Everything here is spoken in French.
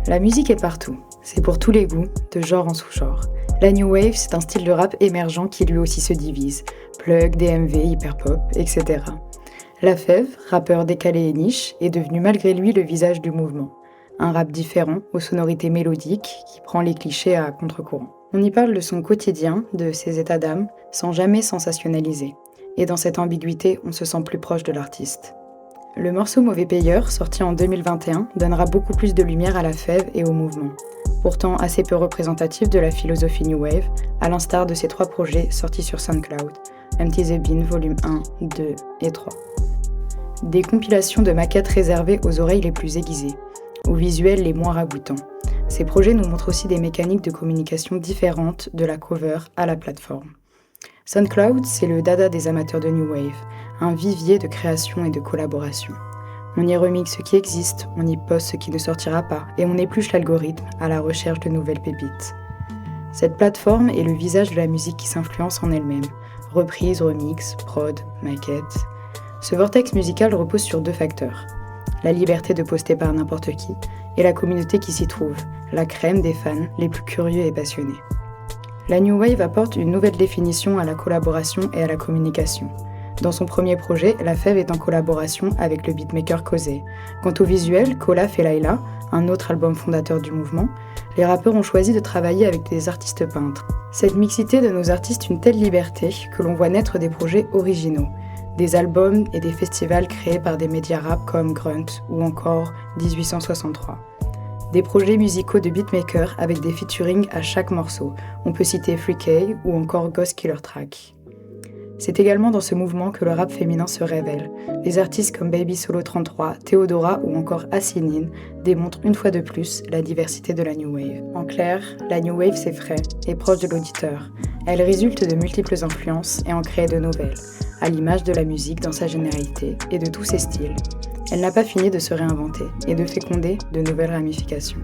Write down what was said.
La musique est partout, c'est pour tous les goûts, de genre en sous-genre. La New Wave, c'est un style de rap émergent qui lui aussi se divise. Plug, DMV, hyperpop, etc. La Fève, rappeur décalé et niche, est devenu malgré lui le visage du mouvement. Un rap différent, aux sonorités mélodiques, qui prend les clichés à contre-courant. On y parle de son quotidien, de ses états d'âme, sans jamais sensationnaliser. Et dans cette ambiguïté, on se sent plus proche de l'artiste. Le morceau Mauvais Payeur, sorti en 2021, donnera beaucoup plus de lumière à la Fève et au mouvement. Pourtant assez peu représentatif de la philosophie New Wave, à l'instar de ses 3 projets sortis sur SoundCloud, Empty the Bin volume 1, 2 et 3. Des compilations de maquettes réservées aux oreilles les plus aiguisées, aux visuels les moins ragoûtants. Ces projets nous montrent aussi des mécaniques de communication différentes de la cover à la plateforme. SoundCloud, c'est le dada des amateurs de New Wave, un vivier de création et de collaboration. On y remixe ce qui existe, on y poste ce qui ne sortira pas, et on épluche l'algorithme à la recherche de nouvelles pépites. Cette plateforme est le visage de la musique qui s'influence en elle-même. Reprise, remix, prod, maquette. Ce vortex musical repose sur 2 facteurs. La liberté de poster par n'importe qui, et la communauté qui s'y trouve, la crème des fans les plus curieux et passionnés. La New Wave apporte une nouvelle définition à la collaboration et à la communication. Dans son premier projet, La Fève est en collaboration avec le beatmaker Causé. Quant au visuel, Colaf et Laila, un autre album fondateur du mouvement, les rappeurs ont choisi de travailler avec des artistes peintres. Cette mixité donne aux artistes une telle liberté que l'on voit naître des projets originaux, des albums et des festivals créés par des médias rap comme Grunt ou encore 1863. Des projets musicaux de beatmakers avec des featuring à chaque morceau. On peut citer Free K ou encore Ghost Killer Track. C'est également dans ce mouvement que le rap féminin se révèle. Des artistes comme Baby Solo 33, Théodora ou encore Asinine démontrent une fois de plus la diversité de la New Wave. En clair, la New Wave c'est frais et proche de l'auditeur. Elle résulte de multiples influences et en crée de nouvelles, à l'image de la musique dans sa généralité et de tous ses styles. Elle n'a pas fini de se réinventer et de féconder de nouvelles ramifications.